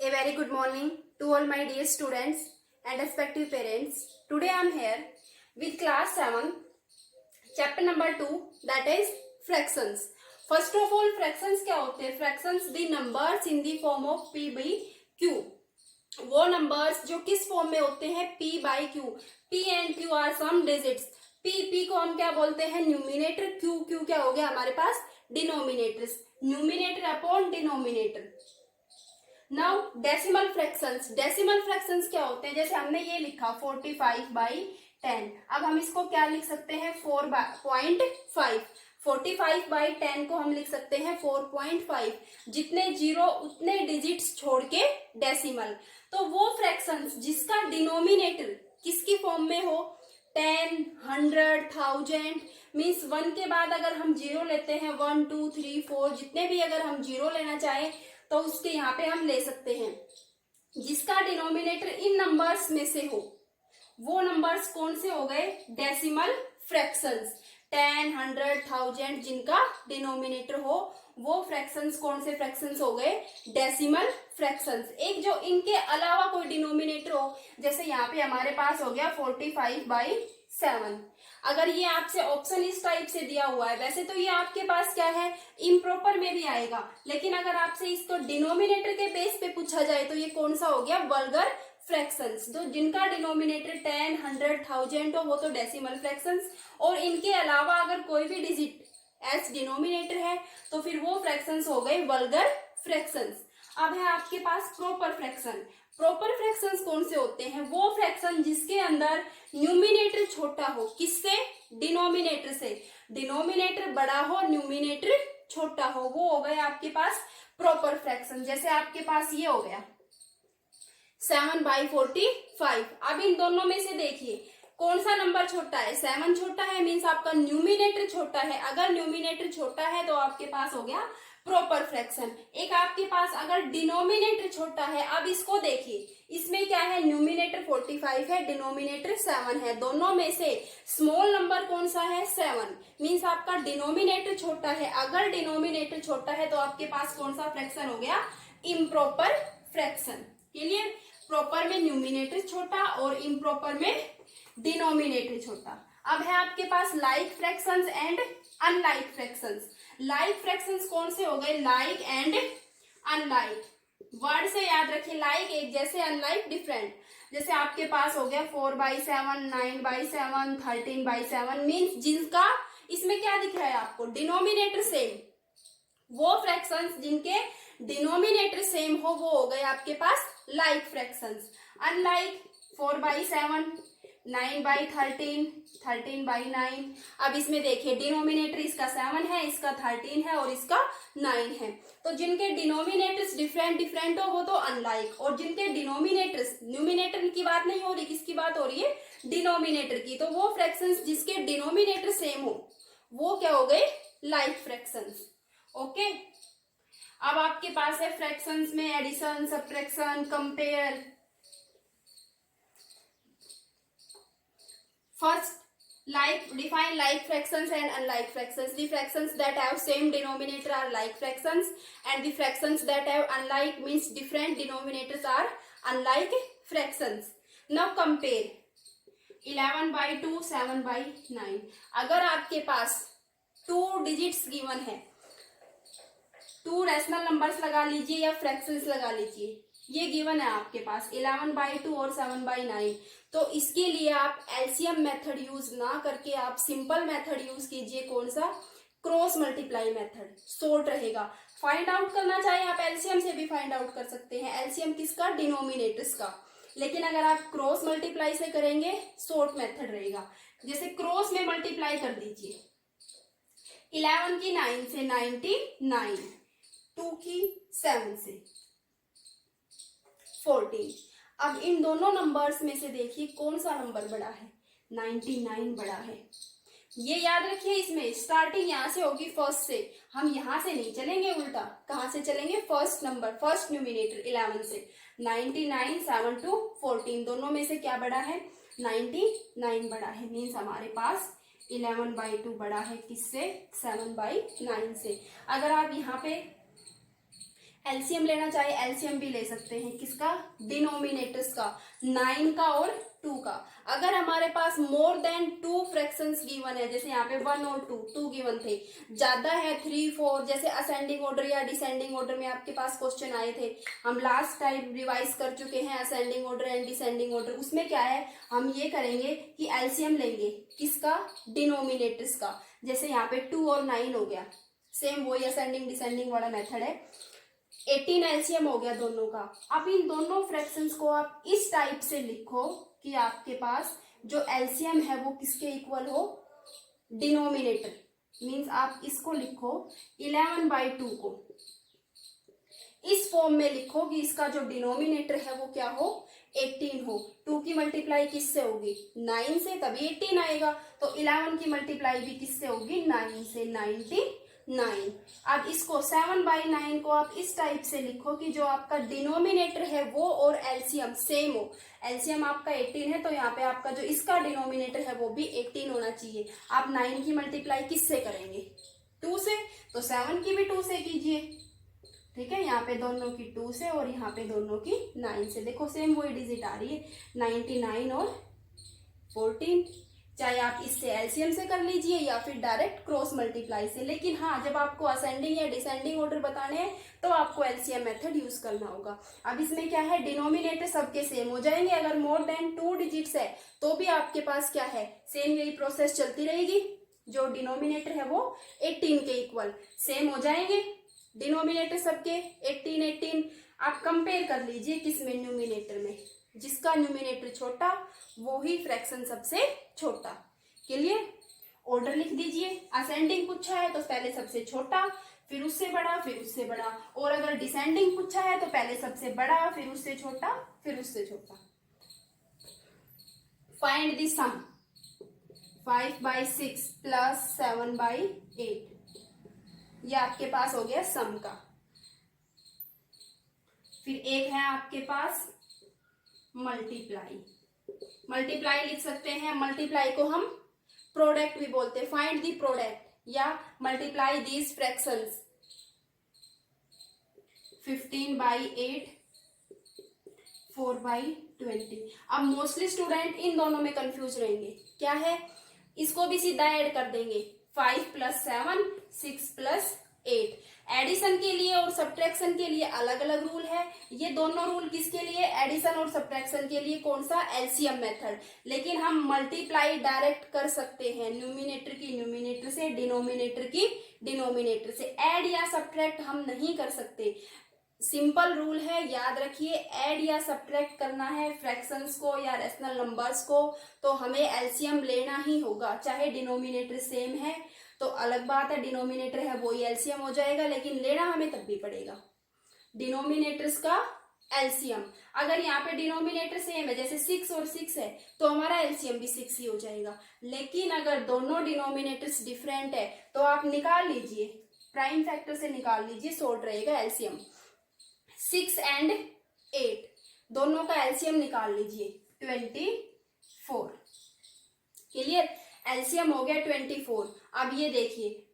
A very good morning to all my dear students and respective parents. Today I am here with class 7, chapter number 2, that is fractions. First of all, fractions क्या होते हैं? Fractions the numbers in the form of p by q. वो numbers जो किस form में होते हैं? p by q. p and q are some digits. p को हम क्या बोलते हैं? न्यूमिनेटर. q क्या हो गया हमारे पास? Denominators. Numerator upon denominator. Now decimal fractions. Decimal fractions क्या होते हैं? जैसे हमने ये लिखा 45/10. अब हम इसको क्या लिख सकते हैं? 4.5. 45/10 को हम लिख सकते हैं 4.5. जितने जीरो उतने डिजिट्स छोड़ के डेसिमल. तो वो फ्रैक्शंस जिसका डिनोमिनेटर किसकी फॉर्म में हो? 10, 100, 1000. मीन्स 1 के बाद अगर हम जीरो लेते हैं 1, 2, 3, 4 जितने भी अगर हम जीरो लेना चाहें तो उसके यहाँ पे हम ले सकते हैं. जिसका डिनोमिनेटर इन नंबर्स में से हो वो नंबर्स कौन से हो गए? Decimal fractions. 10, 100, 1000 जिनका डिनोमिनेटर हो वो फ्रैक्शंस कौन से फ्रैक्शंस हो गए? Decimal fractions. एक जो इनके अलावा कोई डिनोमिनेटर हो, जैसे यहाँ पे हमारे पास हो गया 45/7. अगर ये आपसे ऑप्शन इस टाइप से दिया हुआ है, वैसे तो ये आपके पास क्या है? इम्प्रॉपर में भी आएगा, लेकिन अगर आपसे इसको डिनोमिनेटर के बेस पे पूछा जाए तो ये कौन सा हो गया? Vulgar fractions. तो जिनका डिनोमिनेटर 10, 100, 1000 हो वो तो डेसिमल फ्रैक्शंस. और इनके अलावा अगर कोई भी डिजिट एज डिनोमिनेटर है तो फिर वो फ्रैक्शंस हो गए वल्गर फ्रैक्शंस. अब है आपके पास प्रॉपर फ्रैक्शन. प्रॉपर फ्रैक्शंस कौन से होते हैं? वो फ्रैक्शन जिसके अंदर न्यूमिनेटर छोटा हो. किससे? डिनोमिनेटर से. डिनोमिनेटर बड़ा हो, न्यूमिनेटर छोटा हो, वो हो गए आपके पास प्रॉपर फ्रैक्शन. जैसे आपके पास ये हो गया 7/45. अब इन दोनों में से देखिए कौन सा नंबर छोटा है? 7 छोटा है, मीन्स आपका न्यूमिनेटर छोटा है. अगर न्यूमिनेटर छोटा है तो आपके पास हो गया प्रॉपर फ्रैक्शन. एक आपके पास अगर डिनोमिनेटर छोटा है, अब इसको देखिए, इसमें क्या है? न्यूमिनेटर 45 है, डिनोमिनेटर 7 है. दोनों में से स्मॉल नंबर कौन सा है? 7. मीन्स आपका डिनोमिनेटर छोटा है. अगर डिनोमिनेटर छोटा है तो आपके पास कौन सा फ्रैक्शन हो गया? Improper fraction. क्लियर? प्रॉपर में न्यूमिनेटर छोटा और इम्प्रॉपर में डिनोमिनेटर छोटा. अब है आपके पास like fractions and unlike fractions. Like fractions कौन से हो गए? Like and unlike. वर्ड से याद रखिए, लाइक एक जैसे, अनलाइक डिफरेंट. जैसे आपके पास हो गया 4/7, 9/7, 13/7. मीन्स जिनका इसमें क्या दिख रहा है आपको? Denominator same. वो फ्रैक्शंस जिनके डिनोमिनेटर सेम हो वो हो गए आपके पास लाइक फ्रैक्शंस. अनलाइक 4/7, 9/13, 13/9. अब इसमें देखिए डिनोमिनेटर इसका 7 है, इसका 13 है और इसका 9 है. तो जिनके डिनोमिनेटर्स डिफरेंट हो वो तो अनलाइक. और जिनके डिनोमिनेटर्स, न्यूमिनेटर की बात नहीं हो रही, किसकी बात हो रही है? डिनोमिनेटर की. तो वो फ्रैक्शंस जिसके डिनोमिनेटर सेम हो वो क्या हो गए? Like fractions. ओके. अब आपके पास है फ्रैक्शंस में addition, subtraction, compare. First, define like fractions and unlike fractions. The fractions that have same denominator are like fractions, and the fractions that have unlike means different denominators are unlike fractions. Now compare 11/2, 7/9. अगर आपके पास 2 digits given है, 2 rational numbers लगा लीजिए या fractions लगा लीजिए, ये given है आपके पास 11/2 और 7/9. तो इसके लिए आप एलसीएम मेथड यूज ना करके आप सिंपल मेथड यूज कीजिए. कौन सा? Cross multiply method. शॉर्ट रहेगा. फाइंड आउट करना चाहे आप एलसीएम से भी फाइंड आउट कर सकते हैं. एलसीएम किसका? डिनोमिनेटर्स का. लेकिन अगर आप क्रॉस मल्टीप्लाई से करेंगे शॉर्ट मेथड रहेगा. जैसे क्रॉस में मल्टीप्लाई कर दीजिए. 11 की 9 से 99, 2 की 7 से 14. अब इन दोनों नंबर्स में से देखिए कौन सा नंबर बड़ा है? 99 बड़ा है. ये याद रखिए, इसमें स्टार्टिंग यहां से होगी फर्स्ट से. हम यहां से नहीं चलेंगे, उल्टा कहां से चलेंगे? फर्स्ट नंबर, फर्स्ट न्यूमिनेटर 11 से. 99, 7 to 14 दोनों में से क्या बड़ा है? 99 बड़ा है. मीन्स हमारे पास 11/2 बड़ा है किससे? 7/9 से. अगर आप यहाँ पे एलसीएम लेना चाहे एलसीएम भी ले सकते हैं, किसका, डिनोमिनेटर्स का, 9 का और 2 का। अगर हमारे पास मोर देन 2 फ्रैक्शंस गिवन है, जैसे यहाँ पे 1 और 2 गिवन थे, ज्यादा है 3 4, जैसे असेंडिंग ऑर्डर या डिसेंडिंग ऑर्डर में आपके पास क्वेश्चन आए थे, हम लास्ट टाइम रिवाइज कर चुके हैं ascending order and descending order. उसमें क्या है, हम ये करेंगे कि एलसीएम लेंगे, किसका, डिनोमिनेटर्स का। जैसे यहाँ पे 2 और 9 हो गया, सेम वही असेंडिंग डिसेंडिंग वाला मेथड है। 18 एलसीएम हो गया दोनों का। अब इन दोनों फ्रैक्शंस को आप इस टाइप से लिखो कि आपके पास जो एलसीएम है वो किसके इक्वल हो, डिनोमिनेटर। मींस आप इसको लिखो 11/2 को इस फॉर्म में लिखो कि इसका जो डिनोमिनेटर है वो क्या हो, 18 हो। 2 की मल्टीप्लाई किससे होगी, 9 से, तभी 18 आएगा। तो 11 की मल्टीप्लाई भी किससे होगी, 9 से, 99। अब इसको 7/9 को आप इस टाइप से लिखो कि जो आपका डिनोमिनेटर है वो और एलसीएम सेम हो। एलसीएम आपका 18 है तो यहाँ पे आपका जो इसका डिनोमिनेटर है वो भी 18 होना चाहिए। आप 9 की मल्टीप्लाई किससे करेंगे, 2 से, तो 7 की भी 2 से कीजिए। ठीक है, यहाँ पे दोनों की 2 से और यहाँ पे दोनों की 9 से। देखो सेम वही डिजिट आ रही है, 99 और 14। चाहे आप इससे एलसीएम से कर लीजिए या फिर डायरेक्ट क्रॉस मल्टीप्लाई से। लेकिन हाँ, जब आपको असेंडिंग या डिसेंडिंग ऑर्डर बताने हैं तो आपको एलसीएम मेथड यूज करना होगा। अब इसमें क्या है, डिनोमिनेटर सबके सेम हो जाएंगे। अगर मोर देन 2 डिजिट्स है तो भी आपके पास क्या है, सेम यही प्रोसेस चलती रहेगी। जो डिनोमिनेटर है वो 18 के इक्वल सेम हो जाएंगे। डिनोमिनेटर सबके 18 आप कंपेयर कर लीजिए किसमें, न्यूमिनेटर में। जिसका न्यूमिनेटर छोटा वो ही फ्रैक्शन सबसे छोटा। क्लियर, ऑर्डर लिख दीजिए। असेंडिंग पूछा है तो पहले सबसे छोटा, फिर उससे बड़ा, फिर उससे बड़ा। और अगर डिसेंडिंग पूछा है तो पहले सबसे बड़ा, फिर उससे छोटा, फिर उससे छोटा। Find the sum 5/6 plus 7/8। ये आपके पास हो गया सम का। फिर एक है आपके पास मल्टीप्लाई। मल्टीप्लाई लिख सकते हैं, मल्टीप्लाई को हम प्रोडक्ट भी बोलते हैं। फाइंड दी प्रोडक्ट या मल्टीप्लाई दीज फ्रैक्शंस। 15/8 4/20। अब मोस्टली स्टूडेंट इन दोनों में कंफ्यूज रहेंगे, क्या है, इसको भी सीधा ऐड कर देंगे, 5 + 7 6 + 8। एडिशन के लिए और सब्ट्रैक्शन के लिए अलग अलग रूल है। ये दोनों रूल किसके लिए, एडिशन और सब्ट्रैक्शन के लिए कौन सा, एलसीएम मेथड। लेकिन हम मल्टीप्लाई डायरेक्ट कर सकते हैं, न्यूमिनेटर की न्यूमिनेटर से, डिनोमिनेटर की डिनोमिनेटर से। ऐड या सब्ट्रैक्ट हम नहीं कर सकते। सिंपल रूल है, याद रखिए, ऐड या सब्ट्रैक्ट करना है फ्रैक्शंस को या रेशनल नंबर्स को तो हमें एलसीएम लेना ही होगा। चाहे डिनोमिनेटर सेम है तो अलग बात है, डिनोमिनेटर है वही एलसीएम हो जाएगा, लेकिन लेना हमें तब भी पड़ेगा डिनोमिनेटर्स का एलसीएम। अगर यहाँ पे डिनोमिनेटर सेम है, जैसे 6 और 6 है, तो हमारा एलसीएम भी 6 ही हो जाएगा। लेकिन अगर दोनों डिनोमिनेटर्स डिफरेंट है तो आप निकाल लीजिए, प्राइम फैक्टर से निकाल लीजिए, शॉर्ट रहेगा एलसीएम। 6 and 8 दोनों का एलसीएम निकाल लीजिए, 24। क्लियर, एलसीएम हो गया 24। अब ये देखिए,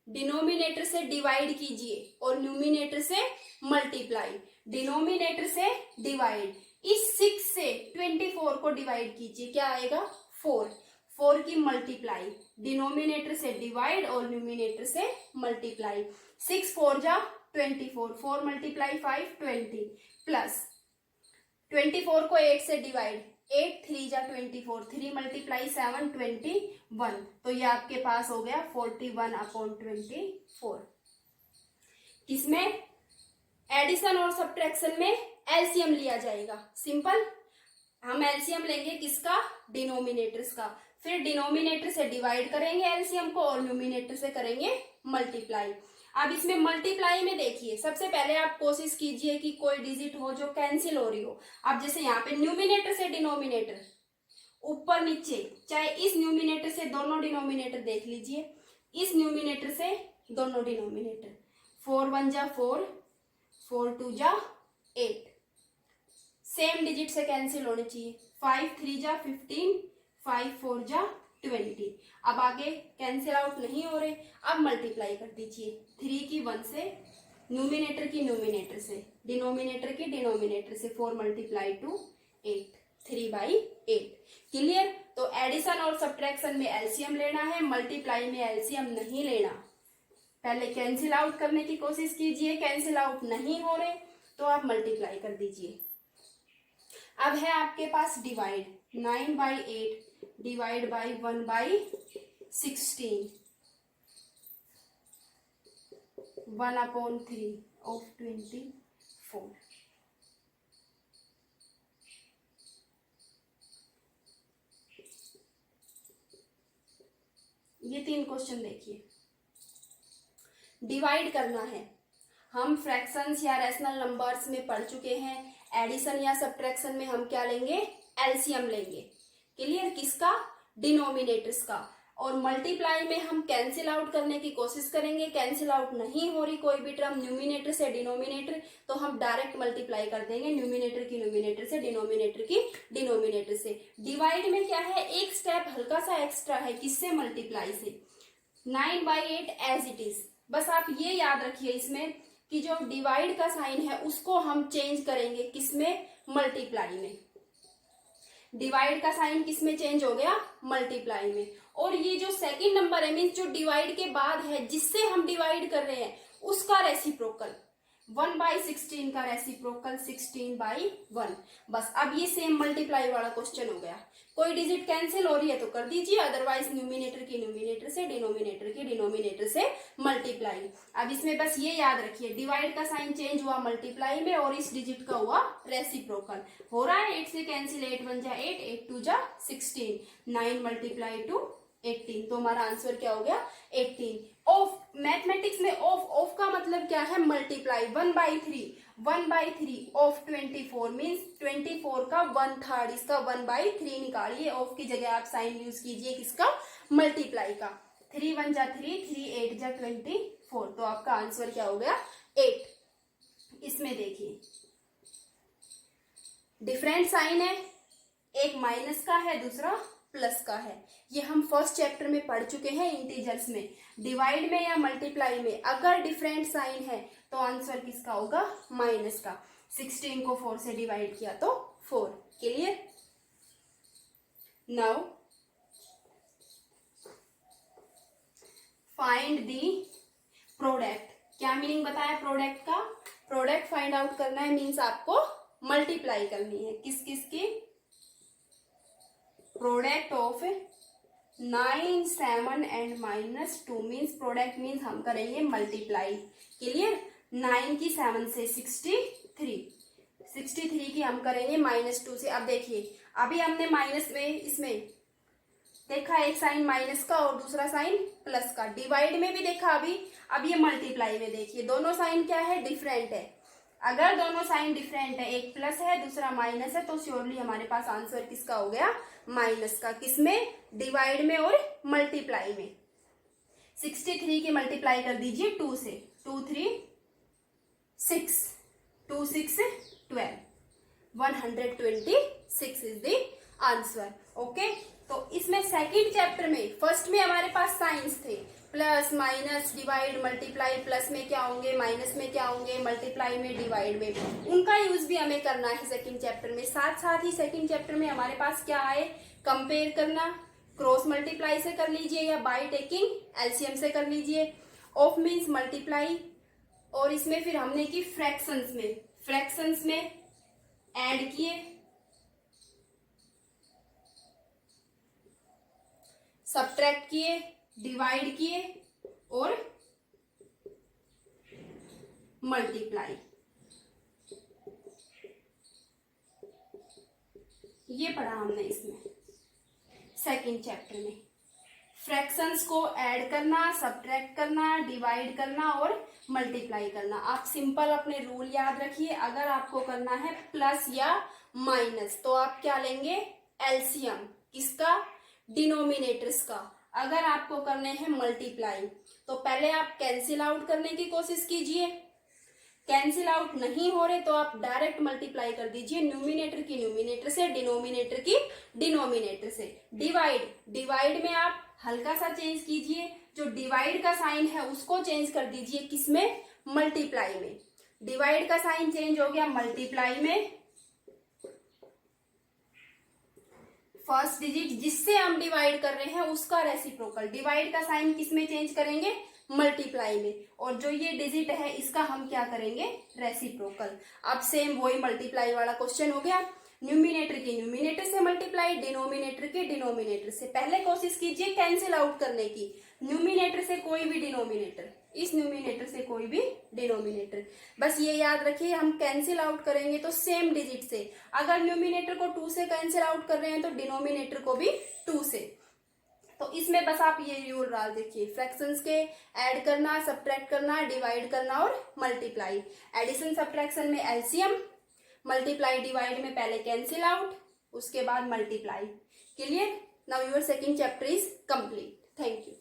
डिनोमिनेटर से डिवाइड कीजिए और न्यूमिनेटर से मल्टीप्लाई। डिनोमिनेटर से डिवाइड, इस 6 से 24 को डिवाइड कीजिए, क्या आएगा, 4 की मल्टीप्लाई, डिनोमिनेटर से डिवाइड और न्यूमिनेटर से मल्टीप्लाई। 6 4 जा 24, 4 × 5 20 प्लस 24 को 8 से डिवाइड, 8 3 जा 24, 3 × 7 21। तो ये आपके पास हो गया 41/24। किसमें, एडिशन और सब्ट्रैक्शन में एलसीएम लिया जाएगा। सिंपल, हम एलसीएम लेंगे किसका, डिनोमिनेटर्स का। फिर डिनोमिनेटर से डिवाइड करेंगे एलसीएम को और न्यूमिनेटर से करेंगे मल्टीप्लाई। अब इसमें मल्टीप्लाई में देखिए, सबसे पहले आप कोशिश कीजिए कि कोई डिजिट हो जो कैंसिल हो रही हो। अब जैसे यहाँ पे न्यूमिनेटर से डिनोमिनेटर ऊपर नीचे, चाहे इस न्यूमिनेटर से दोनों डिनोमिनेटर देख लीजिए, इस न्यूमिनेटर से दोनों डिनोमिनेटर, 4 1 जा 4, 4 2 जा 8, सेम डिजिट से कैंसिल होने चाहिए। 5 3 जा 15, 5 4 जा 20। अब आगे कैंसिल आउट नहीं हो रहे, अब मल्टीप्लाई कर दीजिए। 3 की 1 से न्यूमिनेटर की न्यूमिनेटर से, डिनोमिनेटर की डिनोमिनेटर से, 4 मल्टीप्लाई टू 8, 3/8। क्लियर। तो एडिशन और सब्ट्रैक्शन में एलसीएम लेना है, मल्टीप्लाई में एलसीएम नहीं लेना। पहले कैंसिल आउट करने की कोशिश कीजिए, कैंसिल आउट नहीं हो रहे तो आप मल्टीप्लाई कर दीजिए। अब है आपके पास डिवाइड, 9/8 डिवाइड बाई 1/16, 1/3 ऑफ 24। ये 3 क्वेश्चन देखिए, डिवाइड करना है। हम फ्रैक्शंस या रैशनल नंबर्स में पढ़ चुके हैं, एडिशन या सब्ट्रैक्शन में हम क्या लेंगे, एलसीएम लेंगे। क्लियर। किसका, डिनोमिनेटर्स का। और मल्टीप्लाई में हम कैंसिल आउट करने की कोशिश करेंगे, कैंसिल आउट नहीं हो रही कोई भी टर्म न्यूमिनेटर से डिनोमिनेटर, तो हम डायरेक्ट मल्टीप्लाई कर देंगे, न्यूमिनेटर की न्यूमिनेटर से, डिनोमिनेटर की डिनोमिनेटर से। डिवाइड में क्या है, एक स्टेप हल्का सा एक्स्ट्रा है, किससे, मल्टीप्लाई से। 9/8 एज इट इज। बस आप ये याद रखिए इसमें कि जो डिवाइड का साइन है उसको हम चेंज करेंगे किसमें, मल्टीप्लाई में। डिवाइड का साइन किसमें चेंज हो गया, मल्टीप्लाई में। और ये जो सेकंड नंबर है, मीन्स जो डिवाइड के बाद है, जिससे हम डिवाइड कर रहे हैं, उसका रेसिप्रोकल 1/16 का रेसिप्रोकल 16/1। बस अब ये सेम मल्टीप्लाई वाला क्वेश्चन हो गया। कोई डिजिट कैंसिल हो रही है तो कर दीजिए, अदरवाइज न्यूमिनेटर की न्यूमिनेटर से, डिनोमिनेटर की डिनोमिनेटर से मल्टीप्लाई। अब इसमें बस ये याद रखिए, डिवाइड का साइन चेंज हुआ मल्टीप्लाई में और इस डिजिट का हुआ रेसिप्रोकल। हो रहा है 8 से कैंसिल, 8 1 जा 8, 8 2 जा 16, 9 मल्टीप्लाई टू 18। तो हमारा आंसर क्या हो गया, 18। ऑफ, मैथमेटिक्स में ऑफ का मतलब क्या है, मल्टीप्लाई। 1/3 ऑफ 24 मीन्स 24 का 1/3, इसका 1/3 निकालिए। ऑफ की जगह आप साइन यूज कीजिए किसका, मल्टीप्लाई का। 3 1 जा 3, 3 8 जा 24। तो आपका आंसर क्या हो गया, 8। इसमें देखिए डिफरेंट साइन है, एक माइनस का है, दूसरा प्लस का है। ये हम फर्स्ट चैप्टर में पढ़ चुके हैं इंटीजर्स में। डिवाइड में या मल्टीप्लाई में अगर डिफरेंट साइन है तो आंसर किसका होगा, माइनस का। 16 को 4 से डिवाइड किया तो 4। Clear. Now find the product. क्या मीनिंग बताया प्रोडक्ट का, प्रोडक्ट फाइंड आउट करना है, मीन्स आपको मल्टीप्लाई करनी है। किस किस की, product of 9 7 and -2 means product means हम करेंगे मल्टीप्लाई। क्लियर। 9 की 7 से 63 की हम करेंगे -2 से। अब देखिए अभी हमने माइनस में इसमें देखा एक साइन माइनस का और दूसरा साइन प्लस का, डिवाइड में भी देखा अभी। अब ये मल्टीप्लाई में देखिए दोनों साइन क्या है, डिफरेंट है। अगर दोनों साइन डिफरेंट है, एक प्लस है दूसरा माइनस है, तो श्योरली हमारे पास आंसर किसका हो गया, माइनस का। किसमें, डिवाइड में और मल्टीप्लाई में। 63 की मल्टीप्लाई कर दीजिए 2 से, 2 3 6, 2 6 12, 126 इज द आंसर। ओके। तो इसमें सेकंड चैप्टर में, फर्स्ट में हमारे पास साइंस थे, plus minus divide multiply. Plus में क्या होंगे, माइनस में क्या होंगे, मल्टीप्लाई में डिवाइड में। उनका यूज भी हमें करना है सेकंड चैप्टर में। साथ साथ ही सेकंड चैप्टर में हमारे पास क्या आए, कंपेयर करना, क्रॉस मल्टीप्लाई से कर लीजिए या बाय टेकिंग एलसीएम से कर लीजिए। Of means multiply. और इसमें फिर हमने की फ्रैक्शंस में ऐड किए, सब्ट्रैक्ट किए, डिवाइड किए और मल्टीप्लाई। ये पढ़ा हमने इसमें सेकंड चैप्टर में। फ्रैक्शंस को ऐड करना, सब्ट्रैक्ट करना, डिवाइड करना और मल्टीप्लाई करना। आप सिंपल अपने रूल याद रखिए। अगर आपको करना है प्लस या माइनस तो आप क्या लेंगे, एलसीएम। किसका, डिनोमिनेटर्स का। अगर आपको करने हैं मल्टीप्लाई तो पहले आप कैंसिल आउट करने की कोशिश कीजिए। कैंसिल आउट नहीं हो रहे तो आप डायरेक्ट मल्टीप्लाई कर दीजिए, न्यूमिनेटर की न्यूमिनेटर से, डिनोमिनेटर की डिनोमिनेटर से। डिवाइड में आप हल्का सा चेंज कीजिए, जो डिवाइड का साइन है उसको चेंज कर दीजिए किसमें, मल्टीप्लाई में। डिवाइड का साइन चेंज हो गया मल्टीप्लाई में। फर्स्ट डिजिट जिससे हम डिवाइड कर रहे हैं उसका रेसिप्रोकल, डिवाइड का साइन किस में चेंज करेंगे, मल्टीप्लाई में। और जो ये डिजिट है इसका हम क्या करेंगे, रेसिप्रोकल। अब सेम वही मल्टीप्लाई वाला क्वेश्चन हो गया, न्यूमिनेटर की न्यूमिनेटर से मल्टीप्लाई, डिनोमिनेटर के डिनोमिनेटर से। पहले कोशिश कीजिए कैंसिल आउट करने की, न्यूमिनेटर से कोई भी डिनोमिनेटर, इस न्यूमिनेटर से कोई भी डिनोमिनेटर। बस ये याद रखिए हम कैंसिल आउट करेंगे तो सेम डिजिट से, अगर न्यूमिनेटर को 2 से कैंसिल आउट कर रहे हैं तो डिनोमिनेटर को भी 2 से। तो इसमें बस आप ये रूल डाल देखिए, फ्रैक्शंस के ऐड करना, सब्ट्रैक्ट करना, डिवाइड करना और मल्टीप्लाई। एडिशन सब्ट्रैक्शन में एलसीएम, मल्टीप्लाई डिवाइड में पहले कैंसिल आउट, उसके बाद multiply. Clear? Now your second chapter is complete. Thank you.